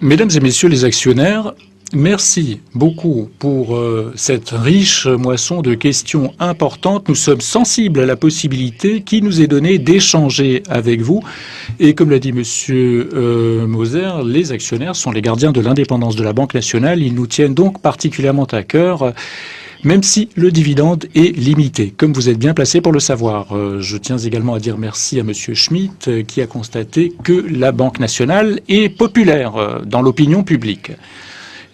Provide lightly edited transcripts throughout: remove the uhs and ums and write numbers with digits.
Mesdames et messieurs les actionnaires, merci beaucoup pour cette riche moisson de questions importantes. Nous sommes sensibles à la possibilité qui nous est donnée d'échanger avec vous. Et comme l'a dit Monsieur Moser, les actionnaires sont les gardiens de l'indépendance de la Banque nationale. Ils nous tiennent donc particulièrement à cœur, même si le dividende est limité, comme vous êtes bien placé pour le savoir. Je tiens également à dire merci à Monsieur Schmitt qui a constaté que la Banque nationale est populaire dans l'opinion publique.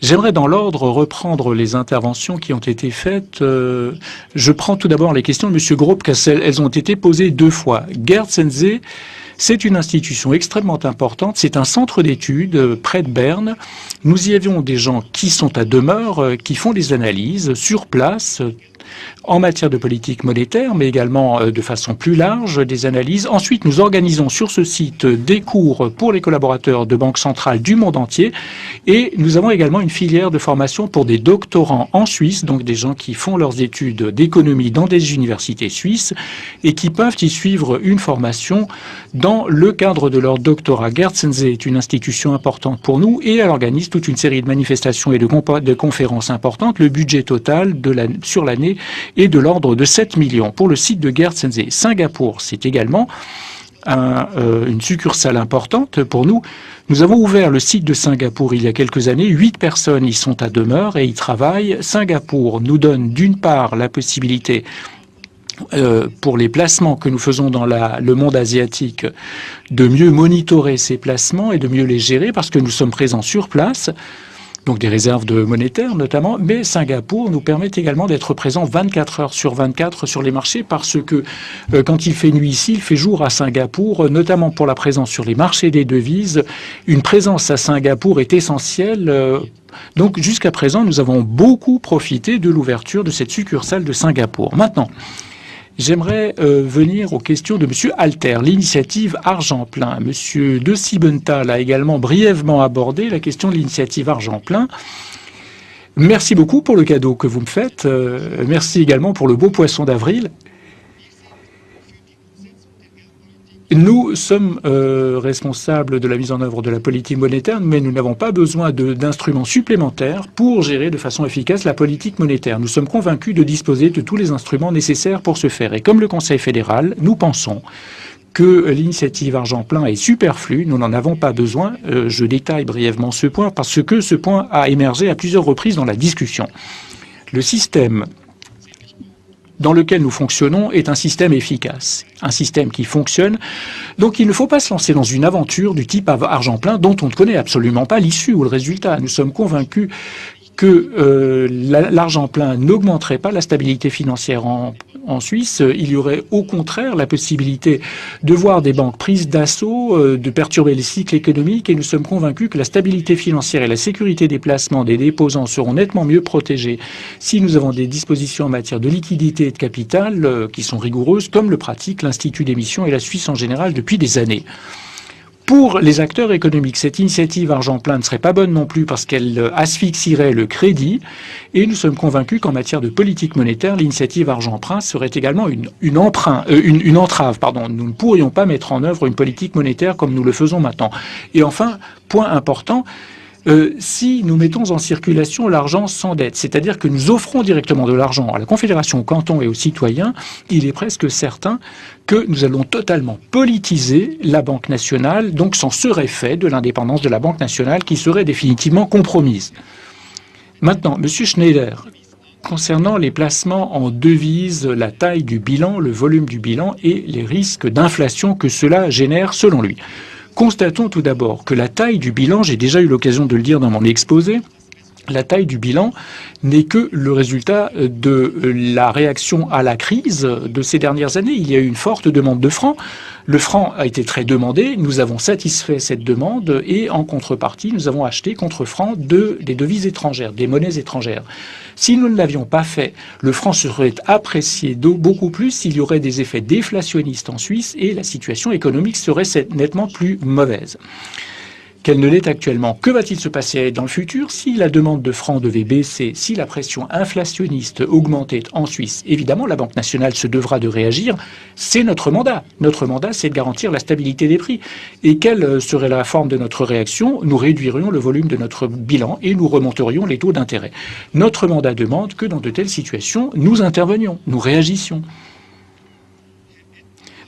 J'aimerais dans l'ordre reprendre les interventions qui ont été faites. Je prends tout d'abord les questions de M. Grobkassel. Elles ont été posées 2 fois. Gerd Sense, c'est une institution extrêmement importante. C'est un centre d'études près de Berne. Nous y avions des gens qui sont à demeure, qui font des analyses sur place, en matière de politique monétaire, mais également de façon plus large, des analyses. Ensuite, nous organisons sur ce site des cours pour les collaborateurs de banques centrales du monde entier. Et nous avons également une filière de formation pour des doctorants en Suisse, donc des gens qui font leurs études d'économie dans des universités suisses et qui peuvent y suivre une formation dans le cadre de leur doctorat. Gerd Sense est une institution importante pour nous et elle organise toute une série de manifestations et de conférences importantes. Le budget total sur l'année est de l'ordre de 7 millions pour le site de Gerd Sense. Singapour, c'est également une succursale importante pour nous. Nous avons ouvert le site de Singapour il y a quelques années. 8 personnes y sont à demeure et y travaillent. Singapour nous donne d'une part la possibilité pour les placements que nous faisons dans le monde asiatique de mieux monitorer ces placements et de mieux les gérer parce que nous sommes présents sur place. Donc des réserves de monétaires notamment, mais Singapour nous permet également d'être présents 24 heures sur 24 sur les marchés parce que quand il fait nuit ici, il fait jour à Singapour, notamment pour la présence sur les marchés des devises. Une présence à Singapour est essentielle. Donc jusqu'à présent, nous avons beaucoup profité de l'ouverture de cette succursale de Singapour. Maintenant, j'aimerais venir aux questions de M. Alter, l'initiative Argent Plein. M. De Siebenthal a également brièvement abordé la question de l'initiative Argent Plein. Merci beaucoup pour le cadeau que vous me faites. Merci également pour le beau poisson d'avril. Nous sommes responsables de la mise en œuvre de la politique monétaire, mais nous n'avons pas besoin d'instruments supplémentaires pour gérer de façon efficace la politique monétaire. Nous sommes convaincus de disposer de tous les instruments nécessaires pour ce faire. Et comme le Conseil fédéral, nous pensons que l'initiative Argent Plein est superflue, nous n'en avons pas besoin. Je détaille brièvement ce point parce que ce point a émergé à plusieurs reprises dans la discussion. Le système dans lequel nous fonctionnons est un système efficace, un système qui fonctionne. Donc il ne faut pas se lancer dans une aventure du type Argent Plein dont on ne connaît absolument pas l'issue ou le résultat. Nous sommes convaincus que l'argent plein n'augmenterait pas la stabilité financière en Suisse. Il y aurait au contraire la possibilité de voir des banques prises d'assaut, de perturber les cycles économiques, et nous sommes convaincus que la stabilité financière et la sécurité des placements des déposants seront nettement mieux protégées si nous avons des dispositions en matière de liquidité et de capital qui sont rigoureuses, comme le pratique l'Institut d'émission et la Suisse en général depuis des années. Pour les acteurs économiques, cette initiative Argent Plein ne serait pas bonne non plus parce qu'elle asphyxierait le crédit. Et nous sommes convaincus qu'en matière de politique monétaire, l'initiative Argent Plein serait également une entrave. Nous ne pourrions pas mettre en œuvre une politique monétaire comme nous le faisons maintenant. Et enfin, point important, si nous mettons en circulation l'argent sans dette, c'est-à-dire que nous offrons directement de l'argent à la Confédération, aux cantons et aux citoyens, il est presque certain que nous allons totalement politiser la Banque nationale, donc s'en serait fait de l'indépendance de la Banque nationale qui serait définitivement compromise. Maintenant, M. Schneider, concernant les placements en devises, la taille du bilan, le volume du bilan et les risques d'inflation que cela génère selon lui. Constatons tout d'abord que la taille du bilan, j'ai déjà eu l'occasion de le dire dans mon exposé, la taille du bilan n'est que le résultat de la réaction à la crise de ces dernières années. Il y a eu une forte demande de francs. Le franc a été très demandé. Nous avons satisfait cette demande et en contrepartie, nous avons acheté contre franc des devises étrangères, des monnaies étrangères. Si nous ne l'avions pas fait, le franc serait apprécié beaucoup plus, il y aurait des effets déflationnistes en Suisse et la situation économique serait nettement plus mauvaise. qu'elle ne l'est actuellement. Que va-t-il se passer dans le futur si la demande de francs devait baisser, si la pression inflationniste augmentait en Suisse? Évidemment, la Banque nationale se devra de réagir. C'est notre mandat. Notre mandat, c'est de garantir la stabilité des prix. Et quelle serait la forme de notre réaction? Nous réduirions le volume de notre bilan et nous remonterions les taux d'intérêt. Notre mandat demande que dans de telles situations, nous intervenions, nous réagissions.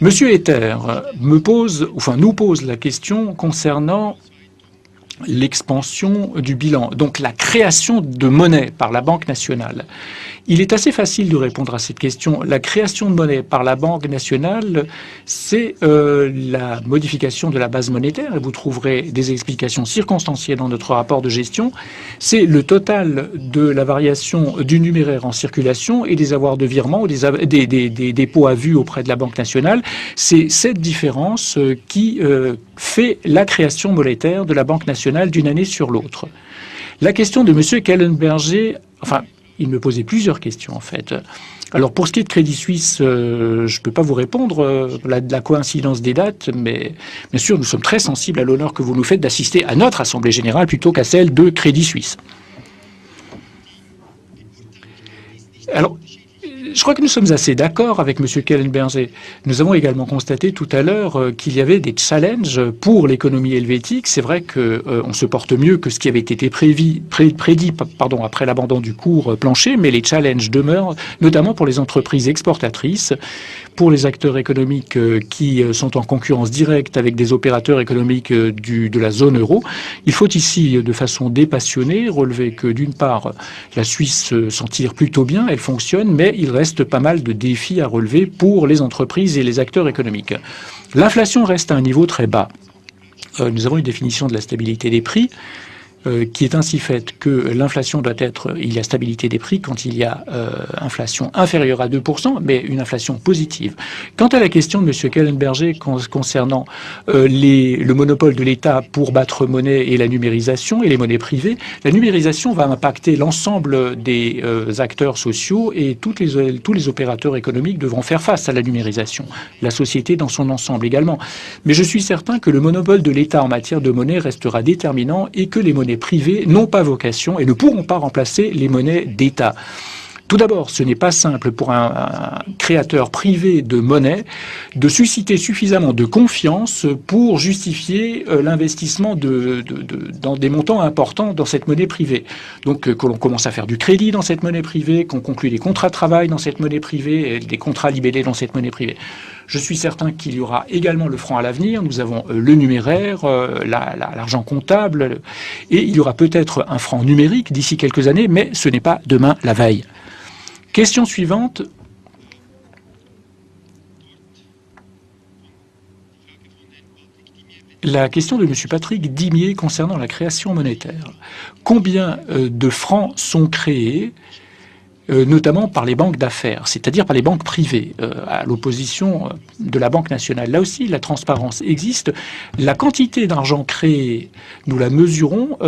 Monsieur Ether nous pose la question concernant l'expansion du bilan, donc la création de monnaie par la Banque nationale. Il est assez facile de répondre à cette question. La création de monnaie par la Banque nationale, c'est la modification de la base monétaire, et vous trouverez des explications circonstanciées dans notre rapport de gestion. C'est le total de la variation du numéraire en circulation et des avoirs de virement ou des dépôts à vue auprès de la Banque nationale. C'est cette différence qui fait la création monétaire de la Banque nationale d'une année sur l'autre. La question de M. Kellenberger, il me posait plusieurs questions en fait. Alors pour ce qui est de Crédit Suisse, je ne peux pas vous répondre la coïncidence des dates, mais bien sûr nous sommes très sensibles à l'honneur que vous nous faites d'assister à notre Assemblée générale plutôt qu'à celle de Crédit Suisse. Alors, je crois que nous sommes assez d'accord avec M. Kellenberger. Nous avons également constaté tout à l'heure qu'il y avait des challenges pour l'économie helvétique. C'est vrai qu'on se porte mieux que ce qui avait été prédit après l'abandon du cours plancher, mais les challenges demeurent, notamment pour les entreprises exportatrices, pour les acteurs économiques qui sont en concurrence directe avec des opérateurs économiques de la zone euro. Il faut ici, de façon dépassionnée, relever que d'une part, la Suisse s'en tire plutôt bien, elle fonctionne, mais il reste pas mal de défis à relever pour les entreprises et les acteurs économiques. L'inflation reste à un niveau très bas. Nous avons une définition de la stabilité des prix qui est ainsi faite que l'inflation il y a stabilité des prix quand il y a inflation inférieure à 2%, mais une inflation positive. Quant à la question de M. Kellenberger concernant le monopole de l'État pour battre monnaie et la numérisation et les monnaies privées, la numérisation va impacter l'ensemble des acteurs sociaux et tous les opérateurs économiques devront faire face à la numérisation, la société dans son ensemble également. Mais je suis certain que le monopole de l'État en matière de monnaie restera déterminant et que les monnaies privées n'ont pas vocation et ne pourront pas remplacer les monnaies d'État. Tout d'abord, ce n'est pas simple pour un créateur privé de monnaie de susciter suffisamment de confiance pour justifier l'investissement dans des montants importants dans cette monnaie privée. Donc, que l'on commence à faire du crédit dans cette monnaie privée, qu'on conclut des contrats de travail dans cette monnaie privée, des contrats libellés dans cette monnaie privée. Je suis certain qu'il y aura également le franc à l'avenir. Nous avons le numéraire, l'argent comptable, et il y aura peut-être un franc numérique d'ici quelques années, mais ce n'est pas demain la veille. Question suivante. La question de M. Patrick Dimier concernant la création monétaire. Combien de francs sont créés notamment par les banques d'affaires, c'est-à-dire par les banques privées, à l'opposition de la Banque nationale. Là aussi, la transparence existe. La quantité d'argent créé, nous la mesurons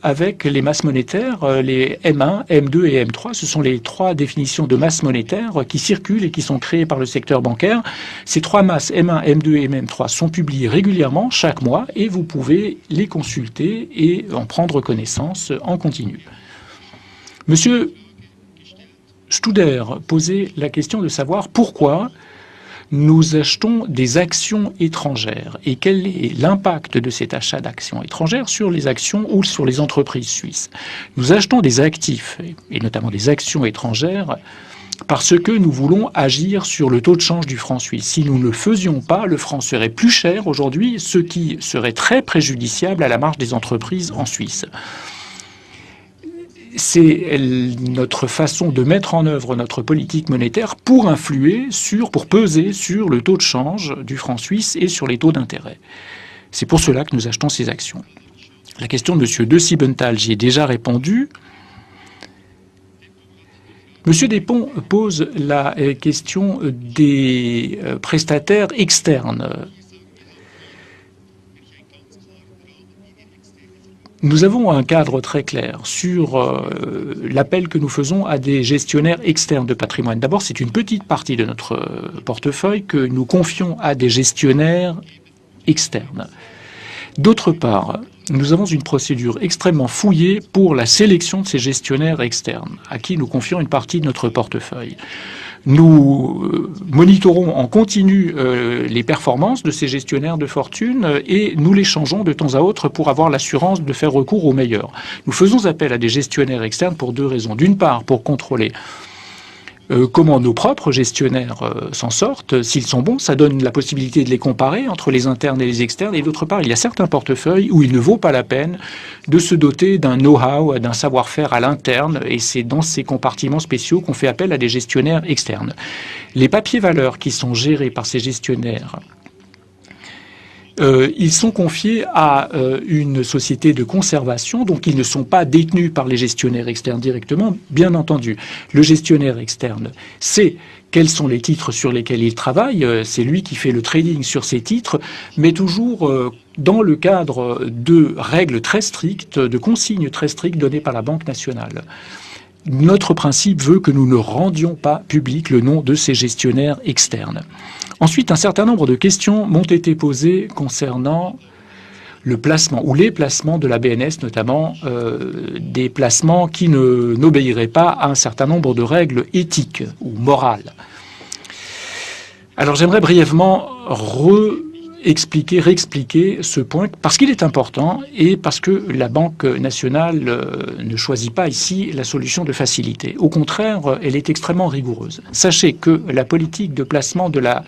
avec les masses monétaires, les M1, M2 et M3. Ce sont les trois définitions de masse monétaire qui circulent et qui sont créées par le secteur bancaire. Ces trois masses, M1, M2 et M3, sont publiées régulièrement, chaque mois, et vous pouvez les consulter et en prendre connaissance en continu. Monsieur Studer posait la question de savoir pourquoi nous achetons des actions étrangères et quel est l'impact de cet achat d'actions étrangères sur les actions ou sur les entreprises suisses. Nous achetons des actifs, et notamment des actions étrangères, parce que nous voulons agir sur le taux de change du franc suisse. Si nous ne le faisions pas, le franc serait plus cher aujourd'hui, ce qui serait très préjudiciable à la marge des entreprises en Suisse. C'est notre façon de mettre en œuvre notre politique monétaire pour pour peser sur le taux de change du franc suisse et sur les taux d'intérêt. C'est pour cela que nous achetons ces actions. La question de M. De Siebenthal, j'y ai déjà répondu. M. Despons pose la question des prestataires externes. Nous avons un cadre très clair sur l'appel que nous faisons à des gestionnaires externes de patrimoine. D'abord, c'est une petite partie de notre portefeuille que nous confions à des gestionnaires externes. D'autre part, nous avons une procédure extrêmement fouillée pour la sélection de ces gestionnaires externes, à qui nous confions une partie de notre portefeuille. Nous monitorons en continu les performances de ces gestionnaires de fortune et nous les changeons de temps à autre pour avoir l'assurance de faire recours aux meilleurs. Nous faisons appel à des gestionnaires externes pour deux raisons. D'une part, pour contrôler comment nos propres gestionnaires s'en sortent. S'ils sont bons, ça donne la possibilité de les comparer entre les internes et les externes. Et d'autre part, il y a certains portefeuilles où il ne vaut pas la peine de se doter d'un know-how, d'un savoir-faire à l'interne. Et c'est dans ces compartiments spéciaux qu'on fait appel à des gestionnaires externes. Les papiers-valeurs qui sont gérés par ces gestionnaires, ils sont confiés à une société de conservation, donc ils ne sont pas détenus par les gestionnaires externes directement, bien entendu. Le gestionnaire externe sait quels sont les titres sur lesquels il travaille, c'est lui qui fait le trading sur ces titres, mais toujours dans le cadre de règles très strictes, de consignes très strictes données par la Banque nationale. Notre principe veut que nous ne rendions pas public le nom de ces gestionnaires externes. Ensuite, un certain nombre de questions m'ont été posées concernant le placement ou les placements de la BNS, notamment des placements qui n'obéiraient pas à un certain nombre de règles éthiques ou morales. Alors j'aimerais brièvement réexpliquer ce point, parce qu'il est important et parce que la Banque nationale ne choisit pas ici la solution de facilité. Au contraire, elle est extrêmement rigoureuse. Sachez que la politique de placement de la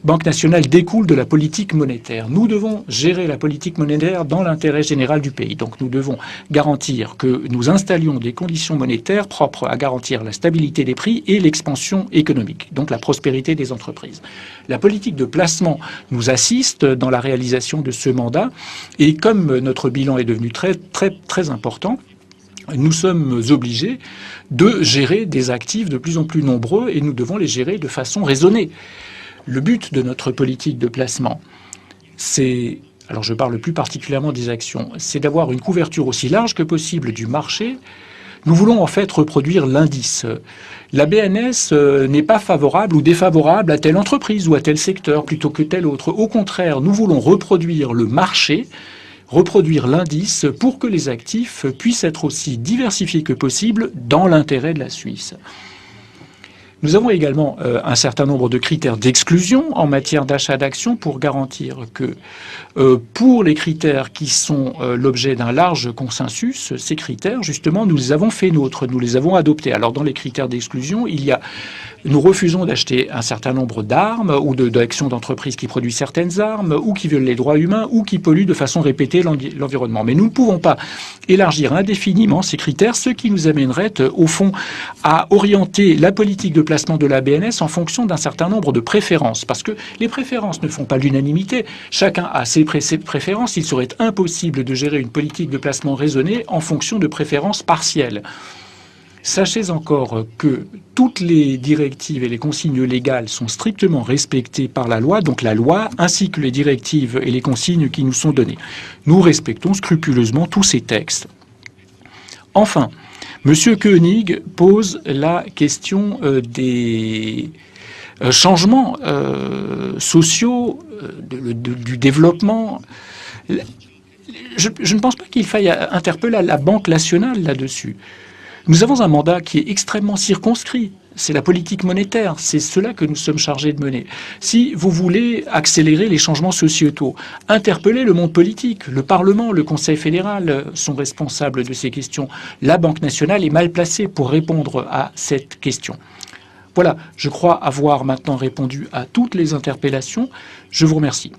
Banque nationale découle de la politique monétaire. Nous devons gérer la politique monétaire dans l'intérêt général du pays. Donc nous devons garantir que nous installions des conditions monétaires propres à garantir la stabilité des prix et l'expansion économique, donc la prospérité des entreprises. La politique de placement nous assiste dans la réalisation de ce mandat. Et comme notre bilan est devenu très important, nous sommes obligés de gérer des actifs de plus en plus nombreux et nous devons les gérer de façon raisonnée. Le but de notre politique de placement, c'est, alors je parle plus particulièrement des actions, c'est d'avoir une couverture aussi large que possible du marché. Nous voulons en fait reproduire l'indice. La BNS n'est pas favorable ou défavorable à telle entreprise ou à tel secteur plutôt que tel autre. Au contraire, nous voulons reproduire le marché, reproduire l'indice pour que les actifs puissent être aussi diversifiés que possible dans l'intérêt de la Suisse. Nous avons également un certain nombre de critères d'exclusion en matière d'achat d'actions pour garantir que pour les critères qui sont l'objet d'un large consensus, ces critères, justement, nous les avons fait nôtres, nous les avons adoptés. Alors dans les critères d'exclusion, nous refusons d'acheter un certain nombre d'armes ou d'actions d'entreprises qui produisent certaines armes ou qui violent les droits humains ou qui polluent de façon répétée l'environnement. Mais nous ne pouvons pas élargir indéfiniment ces critères, ce qui nous amènerait au fond à orienter la politique de placement de la BNS en fonction d'un certain nombre de préférences. Parce que les préférences ne font pas l'unanimité. Chacun a ses préférences. Il serait impossible de gérer une politique de placement raisonnée en fonction de préférences partielles. Sachez encore que toutes les directives et les consignes légales sont strictement respectées par la loi, donc la loi ainsi que les directives et les consignes qui nous sont données. Nous respectons scrupuleusement tous ces textes. Enfin, M. Koenig pose la question des changements sociaux, du développement. Je ne pense pas qu'il faille interpeller la Banque nationale là-dessus. Nous avons un mandat qui est extrêmement circonscrit. C'est la politique monétaire. C'est cela que nous sommes chargés de mener. Si vous voulez accélérer les changements sociétaux, interpellez le monde politique. Le Parlement, le Conseil fédéral sont responsables de ces questions. La Banque nationale est mal placée pour répondre à cette question. Voilà, je crois avoir maintenant répondu à toutes les interpellations. Je vous remercie.